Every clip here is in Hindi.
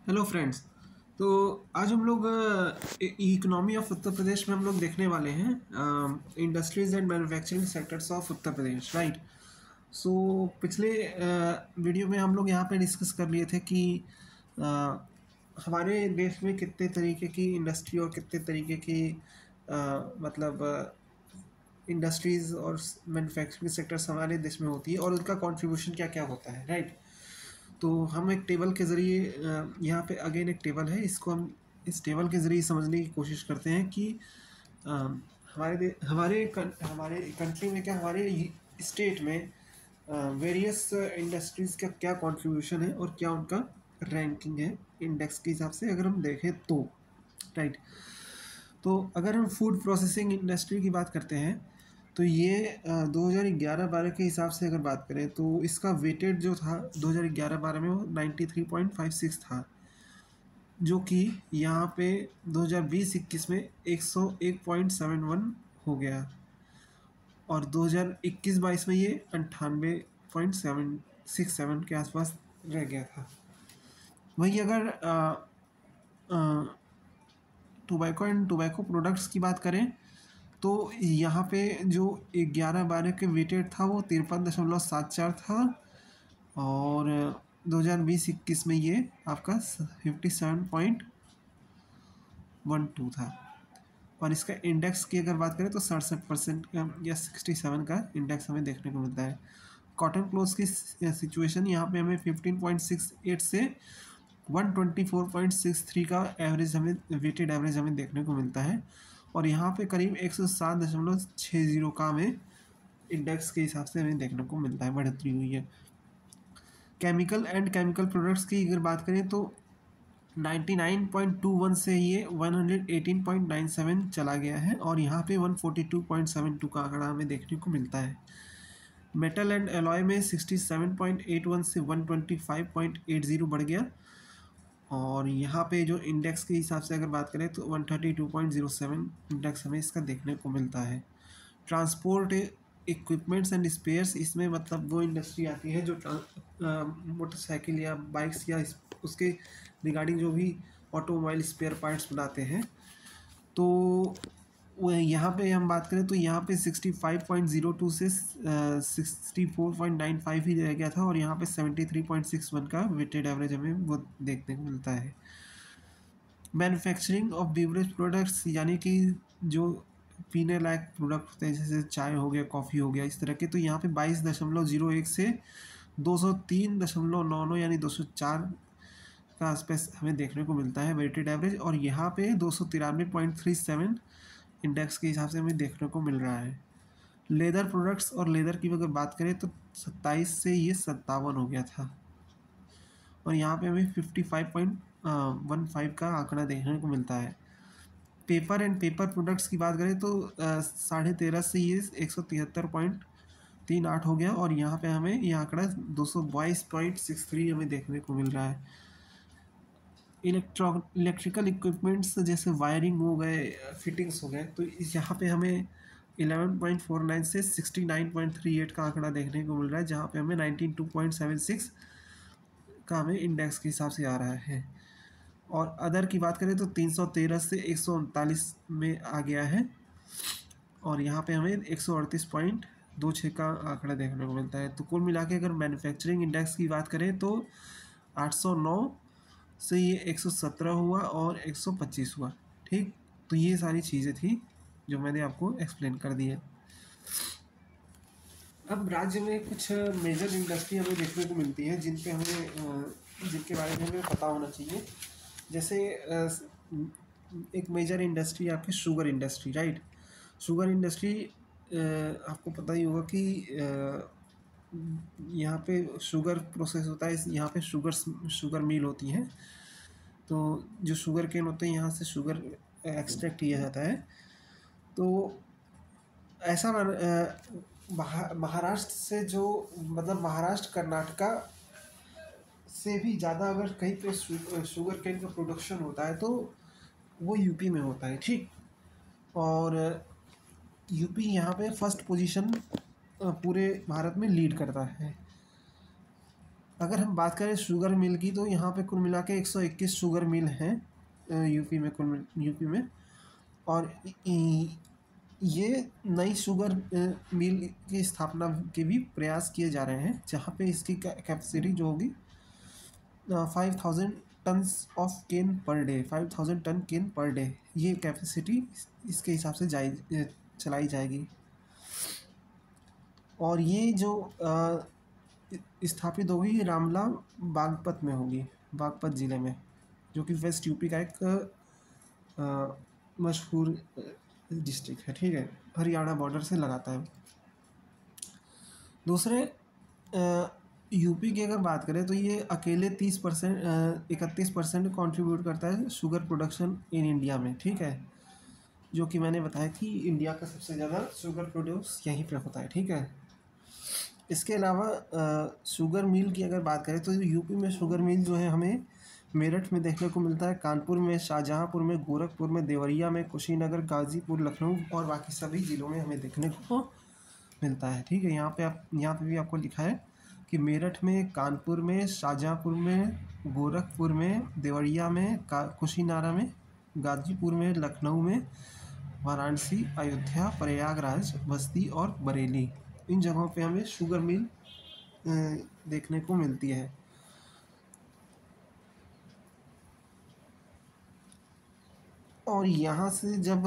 Hello friends. तो आज हम लोग इकोनॉमी ऑफ उत्तर प्रदेश में हम लोग देखने वाले हैं industries and manufacturing sectors of Uttar Pradesh, right. So पिछले वीडियो में हम लोग यहाँ पे डिस्कस कर लिए थे कि अ, हमारे देश में कितने तरीके की इंडस्ट्री और कितने तरीके की मतलब इंडस्ट्रीज़ और मैन्युफैक्चरिंग सेक्टर्स हमारे देश में होती है और उनका कंट्रीब्यूशन क्या क्या होता है, राइट। तो हम एक टेबल के ज़रिए यहाँ पे अगेन एक टेबल है, इसको हम इस टेबल के ज़रिए समझने की कोशिश करते हैं कि अ, हमारे कंट्री में क्या, हमारे स्टेट में वेरियस इंडस्ट्रीज़ का क्या कंट्रीब्यूशन है और क्या उनका रैंकिंग है इंडेक्स के हिसाब से अगर हम देखें तो, राइट। तो अगर हम फूड प्रोसेसिंग इंडस्ट्री की बात करते हैं तो ये 2011-12 के हिसाब से अगर बात करें तो इसका वेटेड जो था 2011-12 में वो 93.56 था, जो कि यहाँ पे 2020-21 में 101.71 हो गया और 2021-22 में ये 98.767 के आसपास रह गया था। वहीं अगर टोबैको एंड टोबैको प्रोडक्ट्स की बात करें तो यहाँ पे जो 11-12 के वेटेड था वो 53.74 था और 2020-21 में ये आपका 57.12 था। और इसका इंडेक्स की अगर बात करें तो 67% का या 67 का इंडेक्स हमें देखने को मिलता है। कॉटन क्लोथ्स की सिचुएशन यहाँ पे हमें 15.68 से 124.63 का एवरेज हमें वेटेड एवरेज हमें देखने को मिलता है और यहाँ पे करीब 107.60 का हमें इंडेक्स के हिसाब से हमें देखने को मिलता है, बढ़ोतरी हुई है। केमिकल एंड केमिकल प्रोडक्ट्स की अगर बात करें तो 99.21 से ये 118.97 चला गया है और यहाँ पे 142.72 का आंकड़ा हमें देखने को मिलता है। मेटल एंड एलॉय में 67.81 से 125.80 बढ़ गया और यहाँ पे जो इंडेक्स के हिसाब से अगर बात करें तो 132.07 इंडेक्स हमें इसका देखने को मिलता है। ट्रांसपोर्ट इक्विपमेंट्स एंड स्पेयर्स, इसमें मतलब वो इंडस्ट्री आती है जो मोटरसाइकिल या बाइक्स या उसके रिगार्डिंग जो भी ऑटोमोबाइल स्पेयर पार्ट्स बनाते हैं। तो वो यहाँ पे हम बात करें तो यहाँ पे 65.02 से 64.95 ही रह गया था और यहाँ पे 73.61 का वेटेड एवरेज हमें वो देखने को मिलता है। मैन्युफैक्चरिंग ऑफ बेवरेज प्रोडक्ट्स, यानी कि जो पीने लायक प्रोडक्ट होते हैं जैसे चाय हो गया, कॉफ़ी हो गया, इस तरह के, तो यहाँ पे 22.01 से 203.99 यानी 204 का आसपास हमें देखने को मिलता है वेटेड एवरेज और यहाँ पे 293.37 इंडेक्स के हिसाब से हमें देखने को मिल रहा है। लेदर प्रोडक्ट्स और लेदर की अगर बात करें तो 27 से ये 57 हो गया था और यहाँ पे हमें 55.15 का आंकड़ा देखने को मिलता है। पेपर एंड पेपर प्रोडक्ट्स की बात करें तो 13.5 से ये 173.38 हो गया और यहाँ पे हमें ये आंकड़ा 222.63 हमें देखने को मिल रहा है। इलेक्ट्रिकल इक्विपमेंट्स जैसे वायरिंग हो गए, फिटिंग्स हो गए, तो यहाँ पे हमें 11.49 से 69.38 का आंकड़ा देखने को मिल रहा है, जहाँ पे हमें 92.76 का हमें इंडेक्स के हिसाब से आ रहा है। और अदर की बात करें तो 313 से 139 में आ गया है और यहाँ पे हमें 138.26 का आंकड़ा देखने को मिलता है। तो कुल मिला के अगर मैन्युफैक्चरिंग इंडेक्स की बात करें तो 809 से ये 117 हुआ और 125 हुआ, ठीक। तो ये सारी चीज़ें थी जो मैंने आपको एक्सप्लेन कर दी है। अब राज्य में कुछ मेजर इंडस्ट्री हमें देखने को मिलती है जिनके बारे में हमें पता होना चाहिए। जैसे एक मेजर इंडस्ट्री आपकी sugar industry, right. Sugar industry आपको पता ही होगा कि यहाँ पे शुगर प्रोसेस होता है, यहाँ पे शुगर मिल होती है, तो जो शुगर केन होते हैं यहाँ से शुगर एक्सट्रैक्ट किया जाता है। तो ऐसा महाराष्ट्र से जो मतलब महाराष्ट्र कर्नाटका से भी ज़्यादा अगर कहीं पे शुगर केन का प्रोडक्शन होता है तो वो यूपी में होता है, ठीक। और यूपी यहाँ पे फर्स्ट पोजीशन पूरे भारत में लीड करता है। अगर हम बात करें शुगर मिल की, तो यहाँ पे कुल मिला के 121 शुगर मिल हैं यूपी में, यूपी में। और ये नई शुगर मिल की स्थापना के भी प्रयास किए जा रहे हैं, जहाँ पे इसकी कैपेसिटी जो होगी 5000 tons of cane per day, 5000 ton cane per day, ये कैपेसिटी इसके हिसाब से चलाई जाएगी। और ये जो स्थापित होगी, ये रामला बागपत में होगी, बागपत ज़िले में, जो कि वेस्ट यूपी का एक मशहूर डिस्ट्रिक्ट है, ठीक है, हरियाणा बॉर्डर से लगाता है। दूसरे यूपी की अगर बात करें तो ये अकेले 31% कॉन्ट्रीब्यूट करता है शुगर प्रोडक्शन इन इंडिया में, ठीक है, जो कि मैंने बताया कि इंडिया का सबसे ज़्यादा शुगर प्रोड्यूस यहीं पे होता है, ठीक है। इसके अलावा शुगर मिल की अगर बात करें तो यूपी में शुगर मिल जो है हमें मेरठ में देखने को मिलता है, कानपुर में, शाहजहाँपुर में, गोरखपुर में, देवरिया में, कुशीनगर, गाज़ीपुर, लखनऊ और बाकी सभी ज़िलों में हमें देखने को मिलता है, ठीक है। यहाँ पे भी आपको लिखा है कि मेरठ में, कानपुर में, शाहजहाँपुर में, गोरखपुर में, देवरिया में, कुशीनगर में, गाज़ीपुर में, लखनऊ में, वाराणसी, अयोध्या, प्रयागराज, बस्ती और बरेली, इन जगहों पे हमें शुगर मिल देखने को मिलती है। और यहाँ से जब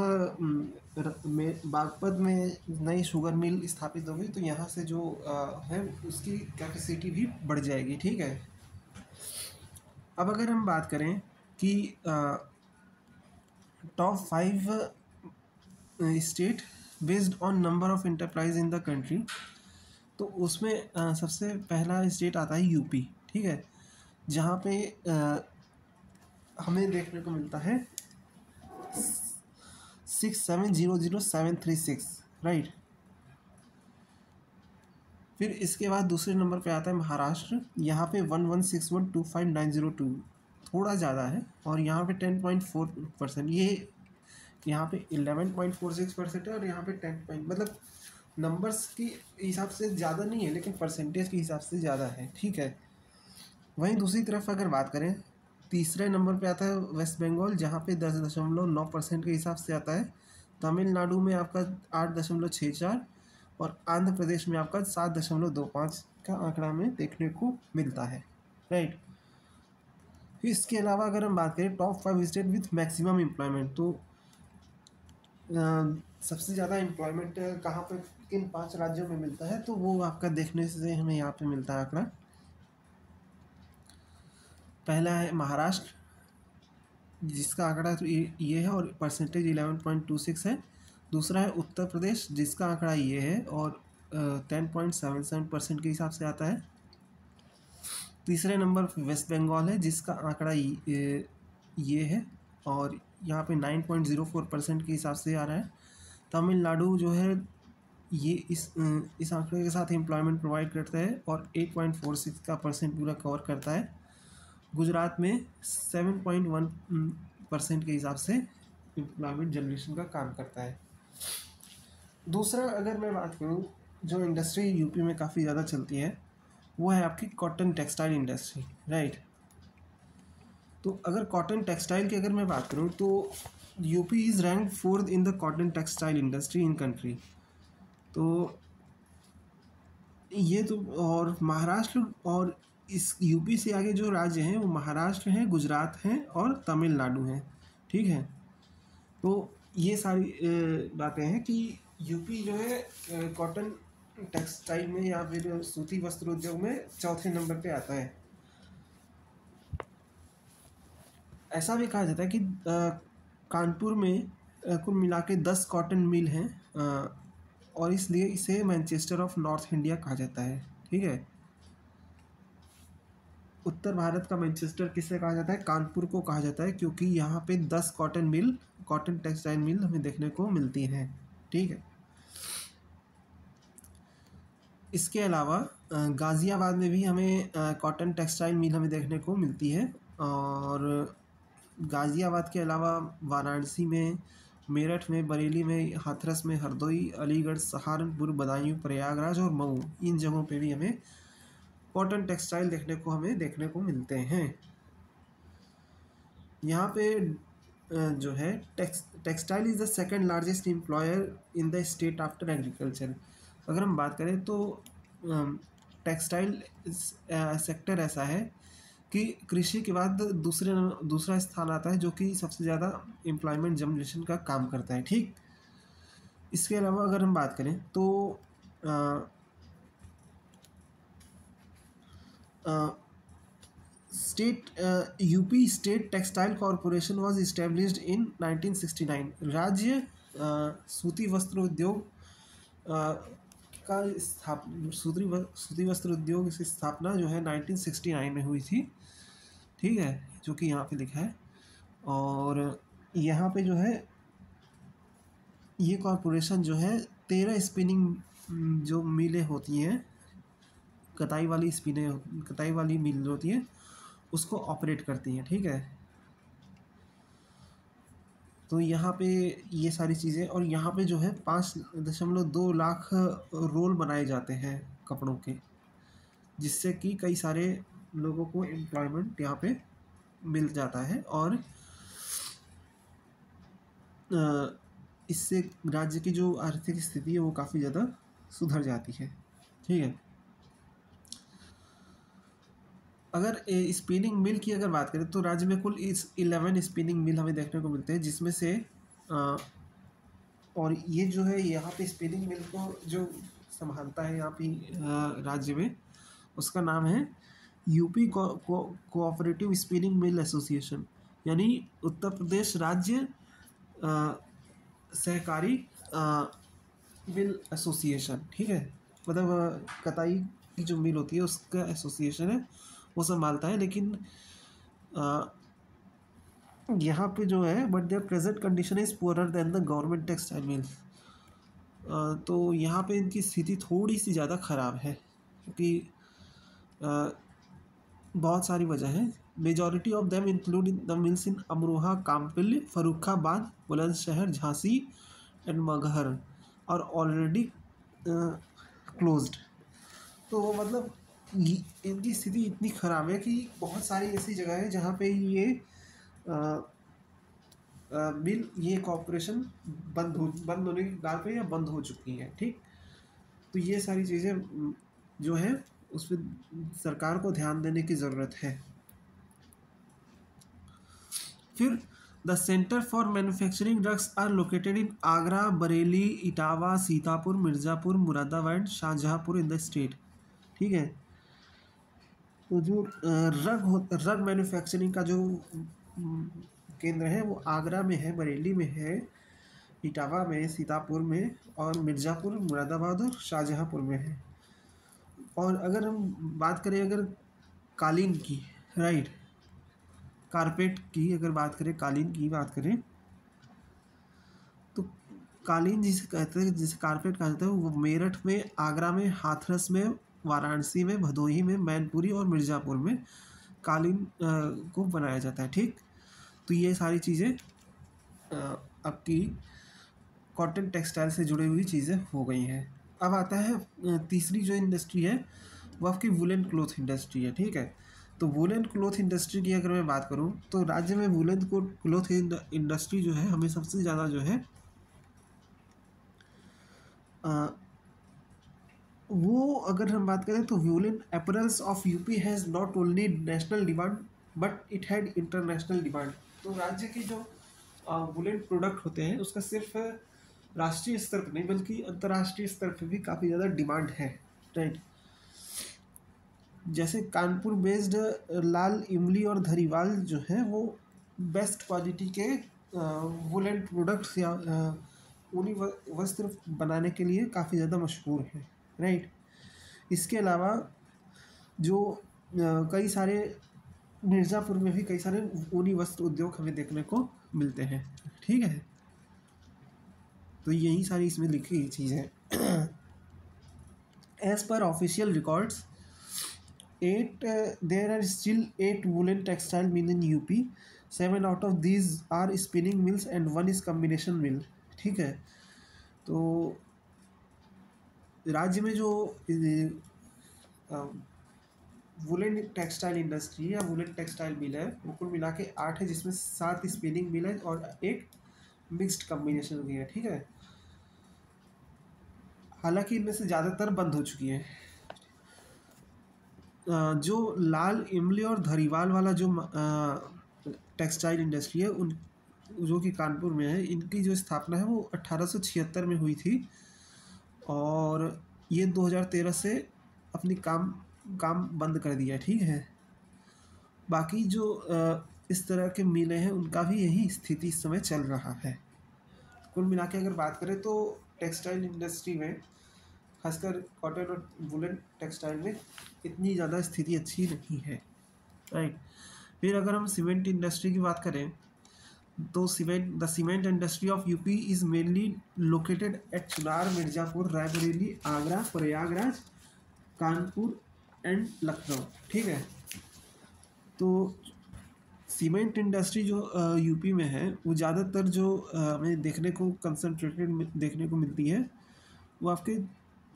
बागपत में नई शुगर मिल स्थापित होगी, तो यहाँ से जो है उसकी कैपेसिटी भी बढ़ जाएगी, ठीक है। अब अगर हम बात करें कि top 5 state based on number of enterprise in the country, तो उसमें सबसे पहला स्टेट आता है यूपी, ठीक है, जहाँ पे हमें देखने को मिलता है 6700736, राइट। फिर इसके बाद दूसरे नंबर पे आता है महाराष्ट्र, यहाँ पे 116125,902, थोड़ा ज़्यादा है। और यहाँ पे 10.4%, ये यहाँ पे 11.46% है, और यहाँ पे 10 मतलब नंबर्स की हिसाब से ज़्यादा नहीं है, लेकिन परसेंटेज के हिसाब से ज़्यादा है, ठीक है। वहीं दूसरी तरफ अगर बात करें, तीसरे नंबर पे आता है वेस्ट बंगाल, जहाँ पे 10.9% के हिसाब से आता है। तमिलनाडु में आपका 8.64, और आंध्र प्रदेश में आपका 7.25 का आंकड़ा में देखने को मिलता है, राइट। इसके अलावा अगर हम बात करें top 5 state with maximum employment, तो सबसे ज़्यादा एम्प्लॉयमेंट कहाँ पर किन 5 राज्यों में मिलता है, तो वो आपका देखने से हमें यहाँ पे मिलता है आंकड़ा। पहला है महाराष्ट्र, जिसका आंकड़ा तो ये है और परसेंटेज 11.26 है। दूसरा है उत्तर प्रदेश, जिसका आंकड़ा ये है और 10.77% के हिसाब से आता है। तीसरे नंबर वेस्ट बंगाल है, जिसका आंकड़ा ये है और यहाँ पे 9.04% के हिसाब से आ रहा है। तमिलनाडु जो है ये इस आंकड़े के साथ एम्प्लॉयमेंट प्रोवाइड करता है और 8.46 का परसेंट पूरा कवर करता है। गुजरात में 7.1% के हिसाब से एम्प्लॉयमेंट जनरेशन का काम करता है। दूसरा अगर मैं बात करूँ, जो इंडस्ट्री यूपी में काफ़ी ज़्यादा चलती है, वो है आपकी कॉटन टेक्सटाइल इंडस्ट्री, राइट। तो अगर कॉटन टेक्सटाइल की अगर मैं बात करूँ, तो UP is rank 4th in the cotton textile industry in country. तो ये तो, और महाराष्ट्र और इस यूपी से आगे जो राज्य हैं वो महाराष्ट्र हैं, गुजरात हैं और तमिलनाडु हैं, ठीक है। तो ये सारी बातें हैं कि यूपी जो है कॉटन टेक्सटाइल में या फिर सूती वस्त्र उद्योग में चौथे नंबर पे आता है। ऐसा भी कहा जाता है कि कानपुर में कुल मिला के 10 कॉटन मिल हैं, और इसलिए इसे मैनचेस्टर ऑफ नॉर्थ इंडिया कहा जाता है, ठीक है। उत्तर भारत का मैनचेस्टर किसे कहा जाता है? कानपुर को कहा जाता है, क्योंकि यहाँ पे 10 कॉटन टेक्सटाइल मिल हमें देखने को मिलती हैं, ठीक है। इसके अलावा गाज़ियाबाद में भी हमें कॉटन टेक्सटाइल मिल हमें देखने को मिलती है, और गाज़ियाबाद के अलावा वाराणसी में, मेरठ में, बरेली में, हाथरस में, हरदोई, अलीगढ़, सहारनपुर, बदायूं, प्रयागराज और मऊ, इन जगहों पे भी हमें कॉटन टेक्सटाइल देखने को मिलते हैं। यहाँ पे जो है textile is the second largest employer in the state after agriculture. अगर हम बात करें तो टेक्सटाइल सेक्टर ऐसा है कि कृषि के बाद दूसरा स्थान आता है जो कि सबसे ज़्यादा एम्प्लॉयमेंट जनरेशन का काम करता है। ठीक, इसके अलावा अगर हम बात करें तो UP state textile corporation was established in 1969। राज्य सूती वस्त्र उद्योग का सूती वस्त्र उद्योग की स्थापना जो है 1969 में हुई थी। ठीक है, जो कि यहाँ पे लिखा है। और यहाँ पे जो है ये कॉरपोरेशन जो है 13 स्पिनिंग जो मिलें होती हैं, कताई वाली मिल होती है, उसको ऑपरेट करती हैं। ठीक है, तो यहाँ पे ये सारी चीज़ें, और यहाँ पे जो है 5.2 लाख रोल बनाए जाते हैं कपड़ों के, जिससे कि कई सारे लोगों को एम्प्लॉयमेंट यहाँ पे मिल जाता है। और इससे राज्य की जो आर्थिक स्थिति है वो काफ़ी ज़्यादा सुधर जाती है। ठीक है, अगर स्पिनिंग मिल की अगर बात करें तो राज्य में कुल 11 स्पिनिंग मिल हमें देखने को मिलते हैं, जिसमें से और ये जो है यहाँ पे स्पिनिंग मिल को जो संभालता है यहाँ पे राज्य में, उसका नाम है UP cooperative spinning mill association, यानी उत्तर प्रदेश राज्य सहकारी मिल एसोसिएशन। ठीक है, मतलब कताई की जो मिल होती है उसका एसोसिएशन है, वो संभालता है। लेकिन यहाँ पे जो है but their present condition is poorer than the government textile mills. तो यहाँ पे इनकी स्थिति थोड़ी सी ज़्यादा ख़राब है, क्योंकि बहुत सारी वजह है। Majority of them include the mills in Amroha, Kampilya, Farrukhabad, Bulandshahr, Jhansi and Maghar और ऑलरेडी क्लोज्ड। तो मतलब इनकी स्थिति इतनी ख़राब है कि बहुत सारी ऐसी जगह है जहाँ पे ये मिल, ये कॉर्पोरेशन बंद होने की कगार पे या बंद हो चुकी है। ठीक, तो ये सारी चीज़ें जो है उस पर सरकार को ध्यान देने की ज़रूरत है। फिर the centre for manufacturing drugs are located in Agra, Bareilly, Etawah, Sitapur, Mirzapur, Moradabad, Shahjahanpur in the state. ठीक है, तो जो ड्रग मैन्युफैक्चरिंग का जो केंद्र है वो आगरा में है, बरेली में है, इटावा में, सीतापुर में और मिर्ज़ापुर, मुरादाबाद और शाहजहाँपुर में है। और अगर हम बात करें अगर कालीन की, राइट, कारपेट की अगर बात करें, कालीन की बात करें तो कालीन जिसे कहते हैं, जिसे कारपेट कहा जाता है, वो मेरठ में, आगरा में, हाथरस में, वाराणसी में, भदोही में, मैनपुरी और मिर्ज़ापुर में कालीन को बनाया जाता है। ठीक, तो ये सारी चीज़ें आपकी कॉटन टेक्सटाइल से जुड़ी हुई चीज़ें हो गई हैं। अब आता है तीसरी जो इंडस्ट्री है वो आपकी वुलन क्लॉथ इंडस्ट्री है। ठीक है, तो वुलन क्लॉथ इंडस्ट्री की अगर मैं बात करूं तो राज्य में वुलन क्लॉथ इंडस्ट्री जो है हमें सबसे ज़्यादा जो है वो अगर हम बात करें तो woollen apparels of UP has not only national demand but it had international demand. तो राज्य की जो वुलन प्रोडक्ट होते हैं उसका सिर्फ राष्ट्रीय स्तर पर नहीं बल्कि अंतर्राष्ट्रीय स्तर पर भी काफ़ी ज़्यादा डिमांड है। राइट, जैसे कानपुर बेस्ड लाल इमली और धरीवाल जो है वो बेस्ट क्वालिटी के वुलन प्रोडक्ट्स या ऊनी वस्त्र बनाने के लिए काफ़ी ज़्यादा मशहूर है। राइट, इसके अलावा जो कई सारे मिर्ज़ापुर में भी कई सारे ऊनी वस्त्र उद्योग हमें देखने को मिलते हैं। ठीक है, तो यही सारी इसमें लिखी गई चीज़ें। As per official records there are still 8 woolen textile mill in UP. 7 out of these are spinning mills and 1 is combination mill. ठीक है, तो राज्य में जो वुलन टेक्सटाइल इंडस्ट्री या वुलन टेक्सटाइल मिल है वो कुल मिला के 8 है, जिसमें 7 स्पिनिंग मिल है और एक मिक्स्ड कम्बिनेशन भी है, ठीक है। हालांकि इनमें से ज़्यादातर बंद हो चुकी है। जो लाल इमली और धरीवाल वाला जो टेक्सटाइल इंडस्ट्री है उन जो कि कानपुर में है, इनकी जो स्थापना है वो 1876 में हुई थी और ये 2013 से अपनी काम काम बंद कर दिया, ठीक है। बाकी जो इस तरह के मिलें हैं उनका भी यही स्थिति इस समय चल रहा है। कुल मिला के अगर बात करें तो टेक्सटाइल इंडस्ट्री में, खासकर कॉटन और वुलन टेक्सटाइल में, इतनी ज़्यादा स्थिति अच्छी नहीं है, राइट। फिर अगर हम सीमेंट इंडस्ट्री की बात करें तो the cement industry of UP is mainly located at Chunar, Mirzapur, Raebareli, Agra, Prayagraj, Kanpur and Lucknow, ठीक है। तो सीमेंट इंडस्ट्री जो यूपी में है वो ज़्यादातर जो हमें देखने को कंसंट्रेटेड देखने को मिलती है वो आपके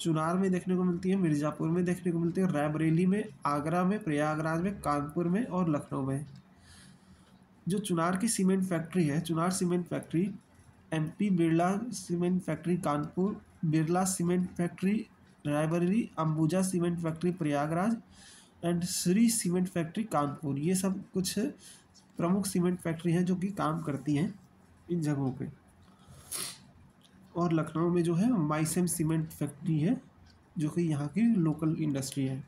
चुनार में देखने को मिलती है, मिर्ज़ापुर में देखने को मिलती है, रायबरेली में, आगरा में, प्रयागराज में, कानपुर में और लखनऊ में। जो चुनार की सीमेंट फैक्ट्री है, Chunar cement factory, MP Birla cement factory Kanpur, Birla cement factory Raebareli, Ambuja cement factory Prayagraj and Shri cement factory Kanpur, ये सब कुछ प्रमुख सीमेंट फैक्ट्री हैं जो कि काम करती हैं इन जगहों पे। और लखनऊ में जो है माइसेम सीमेंट फैक्ट्री है जो कि यहाँ की लोकल इंडस्ट्री है।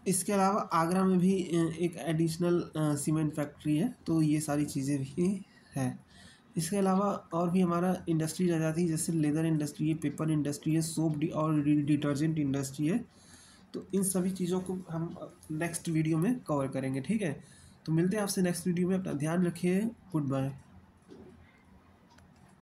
इसके अलावा आगरा में भी एक एडिशनल सीमेंट फैक्ट्री है, तो ये सारी चीज़ें भी हैं। इसके अलावा और भी हमारा इंडस्ट्री रह जाती है, जैसे लेदर इंडस्ट्री है, पेपर इंडस्ट्री है, सोप और डिटर्जेंट इंडस्ट्री है। तो इन सभी चीज़ों को हम नेक्स्ट वीडियो में कवर करेंगे, ठीक है। तो मिलते हैं आपसे नेक्स्ट वीडियो में, अपना ध्यान रखिए, गुड बाय।